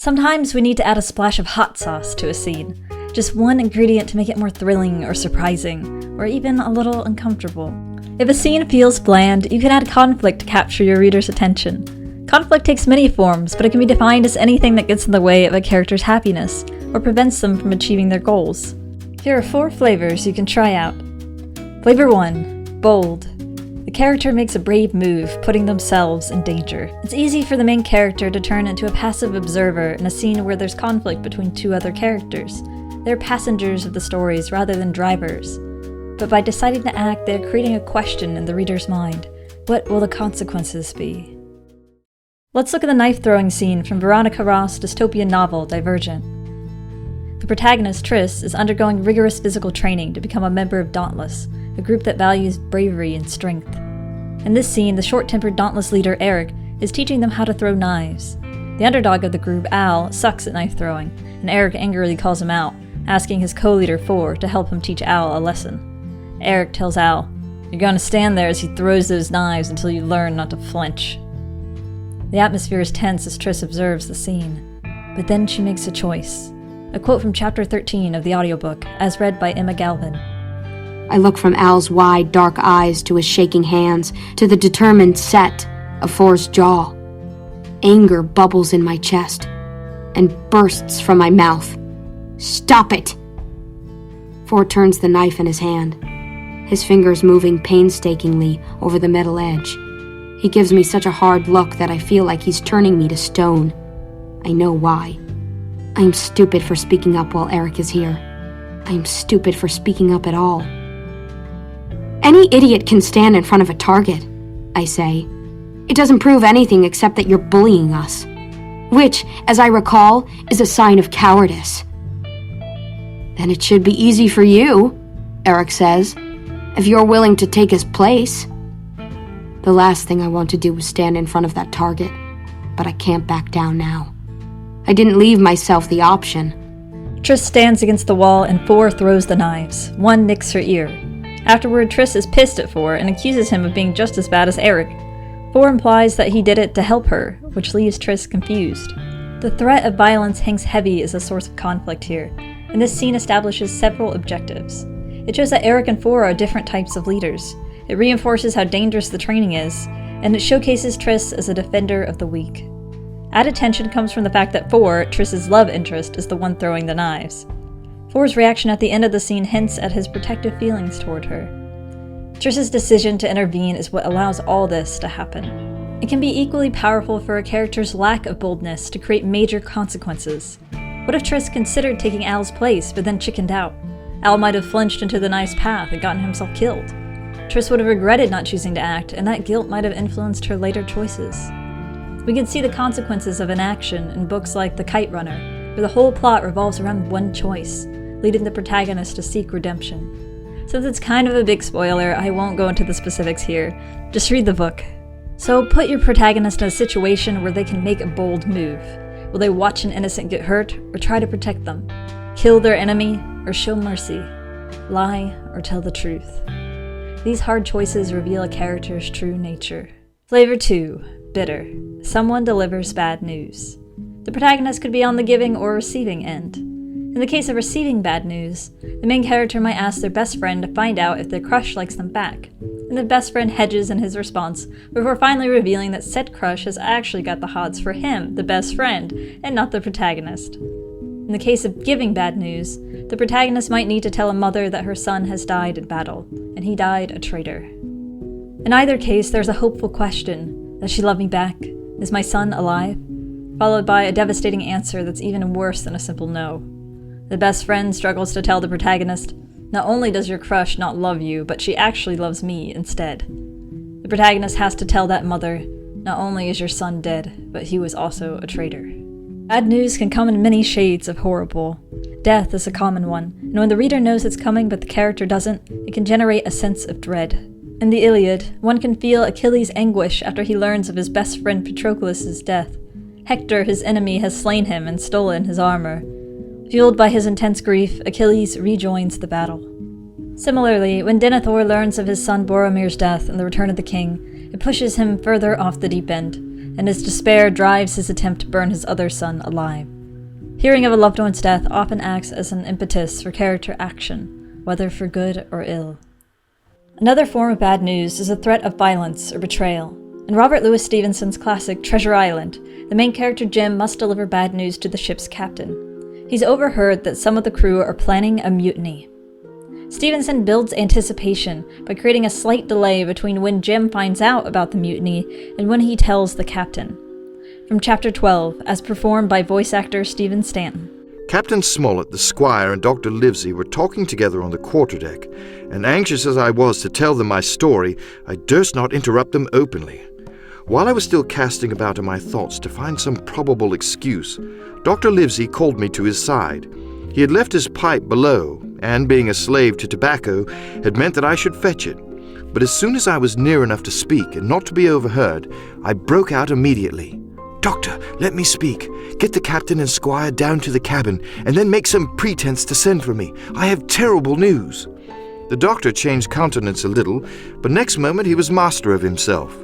Sometimes we need to add a splash of hot sauce to a scene. Just one ingredient to make it more thrilling or surprising, or even a little uncomfortable. If a scene feels bland, you can add conflict to capture your reader's attention. Conflict takes many forms, but it can be defined as anything that gets in the way of a character's happiness, or prevents them from achieving their goals. Here are 4 flavors you can try out. Flavor 1. Bold. The character makes a brave move, putting themselves in danger. It's easy for the main character to turn into a passive observer in a scene where there's conflict between 2 other characters. They're passengers of the stories rather than drivers. But by deciding to act, they're creating a question in the reader's mind. What will the consequences be? Let's look at the knife-throwing scene from Veronica Ross' dystopian novel, Divergent. The protagonist, Tris, is undergoing rigorous physical training to become a member of Dauntless, a group that values bravery and strength. In this scene, the short-tempered Dauntless leader, Eric, is teaching them how to throw knives. The underdog of the group, Al, sucks at knife-throwing, and Eric angrily calls him out, asking his co-leader, For, to help him teach Al a lesson. Eric tells Al, "You're gonna stand there as he throws those knives until you learn not to flinch." The atmosphere is tense as Tris observes the scene. But then she makes a choice. A quote from Chapter 13 of the audiobook, as read by Emma Galvin. I look from Al's wide, dark eyes to his shaking hands, to the determined set of For's jaw. Anger bubbles in my chest and bursts from my mouth. Stop it! For turns the knife in his hand, his fingers moving painstakingly over the metal edge. He gives me such a hard look that I feel like he's turning me to stone. I know why. I'm stupid for speaking up while Eric is here. I'm stupid for speaking up at all. Any idiot can stand in front of a target, I say. It doesn't prove anything except that you're bullying us, which, as I recall, is a sign of cowardice. Then it should be easy for you, Eric says, if you're willing to take his place. The last thing I want to do is stand in front of that target, but I can't back down now. I didn't leave myself the option. Tris stands against the wall and For throws the knives. One nicks her ear. Afterward, Tris is pissed at For and accuses him of being just as bad as Eric. For implies that he did it to help her, which leaves Tris confused. The threat of violence hangs heavy as a source of conflict here, and this scene establishes several objectives. It shows that Eric and For are different types of leaders. It reinforces how dangerous the training is, and it showcases Tris as a defender of the weak. Added tension comes from the fact that For, Tris's love interest, is the one throwing the knives. For's reaction at the end of the scene hints at his protective feelings toward her. Tris's decision to intervene is what allows all this to happen. It can be equally powerful for a character's lack of boldness to create major consequences. What if Tris considered taking Al's place, but then chickened out? Al might have flinched into the knife's path and gotten himself killed. Tris would have regretted not choosing to act, and that guilt might have influenced her later choices. We can see the consequences of inaction in books like The Kite Runner, where the whole plot revolves around one choice, leading the protagonist to seek redemption. Since it's kind of a big spoiler, I won't go into the specifics here. Just read the book. So put your protagonist in a situation where they can make a bold move. Will they watch an innocent get hurt, or try to protect them? Kill their enemy, or show mercy? Lie, or tell the truth? These hard choices reveal a character's true nature. Flavor 2. Bitter. Someone delivers bad news. The protagonist could be on the giving or receiving end. In the case of receiving bad news, the main character might ask their best friend to find out if their crush likes them back, and the best friend hedges in his response before finally revealing that said crush has actually got the hots for him, the best friend, and not the protagonist. In the case of giving bad news, the protagonist might need to tell a mother that her son has died in battle, and he died a traitor. In either case, there's a hopeful question: does she love me back? Is my son alive? Followed by a devastating answer that's even worse than a simple no. The best friend struggles to tell the protagonist, not only does your crush not love you, but she actually loves me instead. The protagonist has to tell that mother, not only is your son dead, but he was also a traitor. Bad news can come in many shades of horrible. Death is a common one, and when the reader knows it's coming but the character doesn't, it can generate a sense of dread. In the Iliad, one can feel Achilles' anguish after he learns of his best friend Patroclus' death. Hector, his enemy, has slain him and stolen his armor. Fueled by his intense grief, Achilles rejoins the battle. Similarly, when Denethor learns of his son Boromir's death and the return of the king, it pushes him further off the deep end, and his despair drives his attempt to burn his other son alive. Hearing of a loved one's death often acts as an impetus for character action, whether for good or ill. Another form of bad news is a threat of violence or betrayal. In Robert Louis Stevenson's classic Treasure Island, the main character Jim must deliver bad news to the ship's captain. He's overheard that some of the crew are planning a mutiny. Stevenson builds anticipation by creating a slight delay between when Jim finds out about the mutiny and when he tells the captain. From Chapter 12, as performed by voice actor Stephen Stanton. Captain Smollett, the squire, and Dr. Livesey were talking together on the quarterdeck, and anxious as I was to tell them my story, I durst not interrupt them openly. While I was still casting about in my thoughts to find some probable excuse, Dr. Livesey called me to his side. He had left his pipe below, and being a slave to tobacco, had meant that I should fetch it. But as soon as I was near enough to speak and not to be overheard, I broke out immediately. "Doctor, let me speak. Get the captain and squire down to the cabin, and then make some pretense to send for me. I have terrible news." The doctor changed countenance a little, but next moment he was master of himself.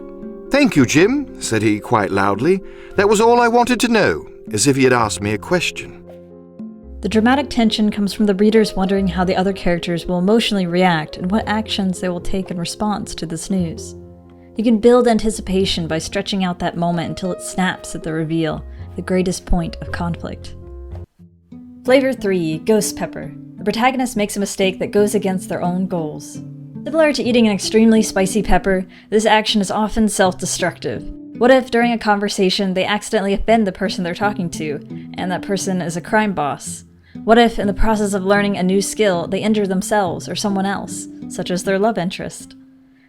"Thank you, Jim," said he quite loudly. "That was all I wanted to know," as if he had asked me a question. The dramatic tension comes from the readers wondering how the other characters will emotionally react and what actions they will take in response to this news. You can build anticipation by stretching out that moment until it snaps at the reveal, the greatest point of conflict. Flavor 3, Ghost Pepper. The protagonist makes a mistake that goes against their own goals. Similar to eating an extremely spicy pepper, this action is often self-destructive. What if, during a conversation, they accidentally offend the person they're talking to, and that person is a crime boss? What if, in the process of learning a new skill, they injure themselves or someone else, such as their love interest?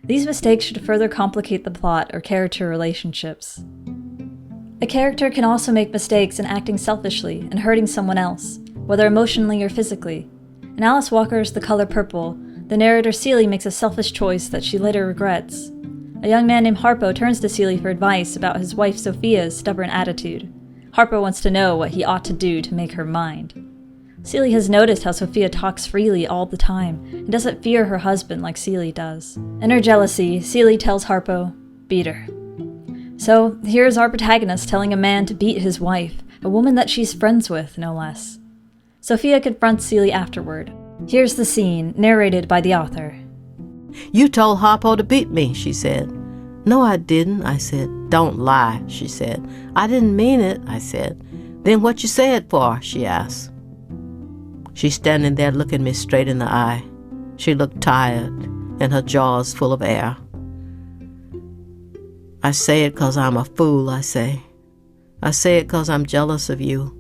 These mistakes should further complicate the plot or character relationships. A character can also make mistakes in acting selfishly and hurting someone else, whether emotionally or physically. In Alice Walker's The Color Purple, the narrator Celie makes a selfish choice that she later regrets. A young man named Harpo turns to Celie for advice about his wife Sophia's stubborn attitude. Harpo wants to know what he ought to do to make her mind. Celie has noticed how Sophia talks freely all the time and doesn't fear her husband like Celie does. In her jealousy, Celie tells Harpo, "Beat her." So, here's our protagonist telling a man to beat his wife, a woman that she's friends with, no less. Sophia confronts Celie afterward. Here's the scene, narrated by the author. "You told Harpo to beat me," she said. "No, I didn't," I said. "Don't lie," she said. "I didn't mean it," I said. "Then what you say it for?" she asked. She's standing there looking me straight in the eye. She looked tired, and her jaws full of air. "I say it 'cause I'm a fool," I say. "I say it 'cause I'm jealous of you.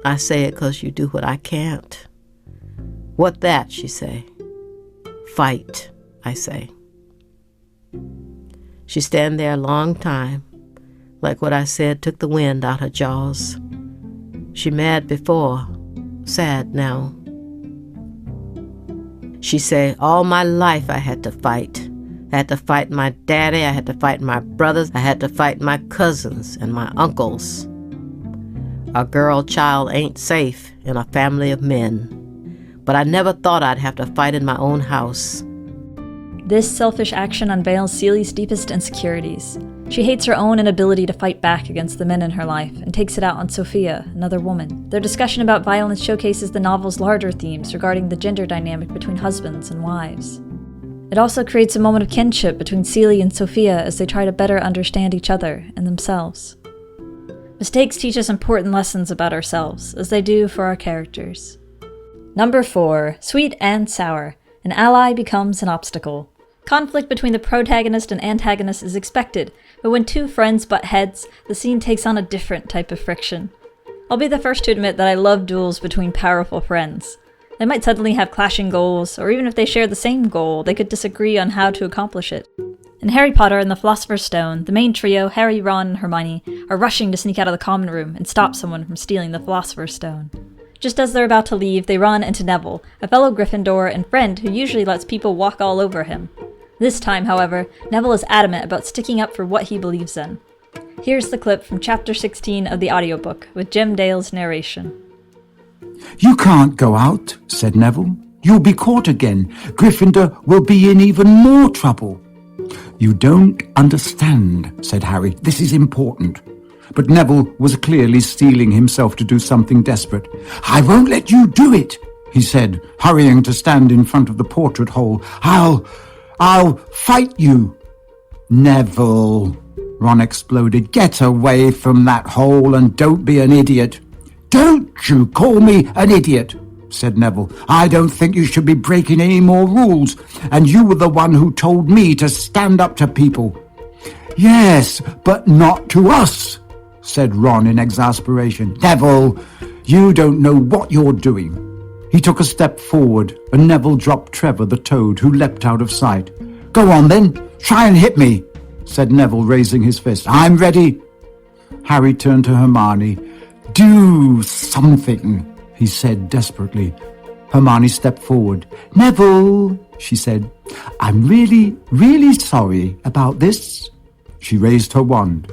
I say it 'cause you do what I can't." "What that?" she say. "Fight," I say. She stand there a long time, like what I said took the wind out her jaws. She mad before, sad now. She say, "All my life I had to fight. I had to fight my daddy, I had to fight my brothers, I had to fight my cousins and my uncles. A girl child ain't safe in a family of men. But I never thought I'd have to fight in my own house." This selfish action unveils Celie's deepest insecurities. She hates her own inability to fight back against the men in her life and takes it out on Sophia, another woman. Their discussion about violence showcases the novel's larger themes regarding the gender dynamic between husbands and wives. It also creates a moment of kinship between Celie and Sophia as they try to better understand each other and themselves. Mistakes teach us important lessons about ourselves, as they do for our characters. Number 4, Sweet and Sour. An ally becomes an obstacle. Conflict between the protagonist and antagonist is expected, but when two friends butt heads, the scene takes on a different type of friction. I'll be the first to admit that I love duels between powerful friends. They might suddenly have clashing goals, or even if they share the same goal, they could disagree on how to accomplish it. In Harry Potter and the Philosopher's Stone, the main trio, Harry, Ron, and Hermione, are rushing to sneak out of the common room and stop someone from stealing the Philosopher's Stone. Just as they're about to leave, they run into Neville, a fellow Gryffindor and friend who usually lets people walk all over him. This time, however, Neville is adamant about sticking up for what he believes in. Here's the clip from Chapter 16 of the audiobook, with Jim Dale's narration. "You can't go out," said Neville. "You'll be caught again. Gryffindor will be in even more trouble." "You don't understand," said Harry. "This is important. But Neville was clearly steeling himself to do something desperate. "I won't let you do it," he said, hurrying to stand in front of the portrait hole. I'll fight you." "Neville," Ron exploded, "get away from that hole and don't be an idiot." "Don't you call me an idiot," said Neville. "I don't think you should be breaking any more rules, and you were the one who told me to stand up to people." "Yes, but not to us," said Ron in exasperation. "Neville, you don't know what you're doing." He took a step forward, and Neville dropped Trevor the toad, who leapt out of sight. "Go on then, try and hit me," said Neville, raising his fist. "I'm ready." Harry turned to Hermione. "Do something," he said desperately. Hermione stepped forward. "Neville," she said, "I'm really, really sorry about this." She raised her wand.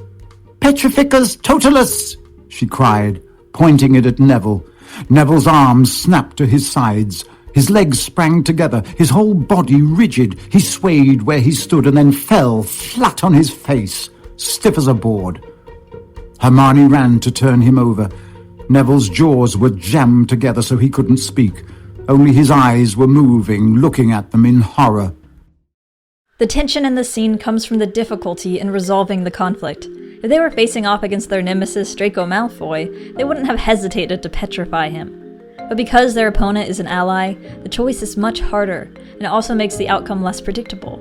"Petrificus totalus!" she cried, pointing it at Neville. Neville's arms snapped to his sides. His legs sprang together, his whole body rigid. He swayed where he stood and then fell flat on his face, stiff as a board. Hermione ran to turn him over. Neville's jaws were jammed together so he couldn't speak. Only his eyes were moving, looking at them in horror. The tension in this scene comes from the difficulty in resolving the conflict. If they were facing off against their nemesis Draco Malfoy, they wouldn't have hesitated to petrify him. But because their opponent is an ally, the choice is much harder, and it also makes the outcome less predictable.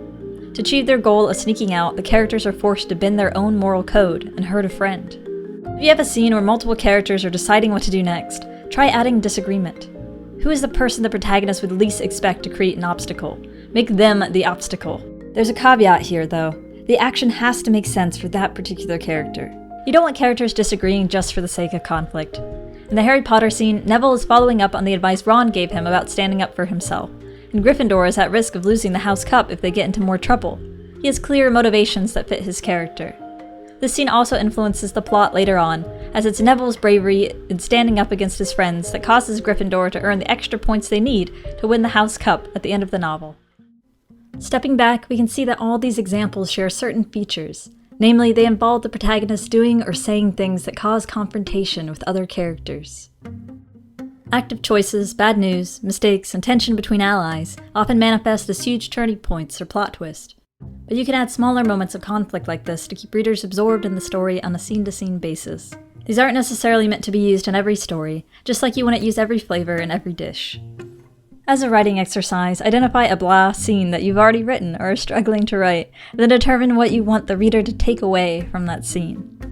To achieve their goal of sneaking out, the characters are forced to bend their own moral code and hurt a friend. If you have a scene where multiple characters are deciding what to do next, try adding disagreement. Who is the person the protagonist would least expect to create an obstacle? Make them the obstacle. There's a caveat here, though. The action has to make sense for that particular character. You don't want characters disagreeing just for the sake of conflict. In the Harry Potter scene, Neville is following up on the advice Ron gave him about standing up for himself, and Gryffindor is at risk of losing the House Cup if they get into more trouble. He has clear motivations that fit his character. This scene also influences the plot later on, as it's Neville's bravery in standing up against his friends that causes Gryffindor to earn the extra points they need to win the House Cup at the end of the novel. Stepping back, we can see that all these examples share certain features. Namely, they involve the protagonist doing or saying things that cause confrontation with other characters. Active choices, bad news, mistakes, and tension between allies often manifest as huge turning points or plot twists. But you can add smaller moments of conflict like this to keep readers absorbed in the story on a scene-to-scene basis. These aren't necessarily meant to be used in every story, just like you wouldn't use every flavor in every dish. As a writing exercise, identify a blah scene that you've already written or are struggling to write, and then determine what you want the reader to take away from that scene. Do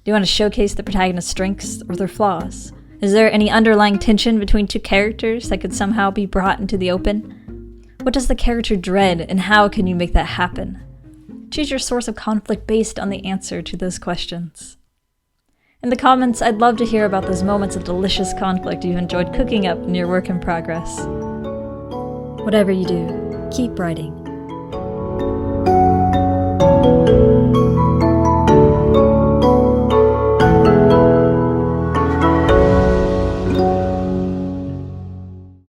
you want to showcase the protagonist's strengths or their flaws? Is there any underlying tension between two characters that could somehow be brought into the open? What does the character dread, and how can you make that happen? Choose your source of conflict based on the answer to those questions. In the comments, I'd love to hear about those moments of delicious conflict you've enjoyed cooking up in your work in progress. Whatever you do, keep writing.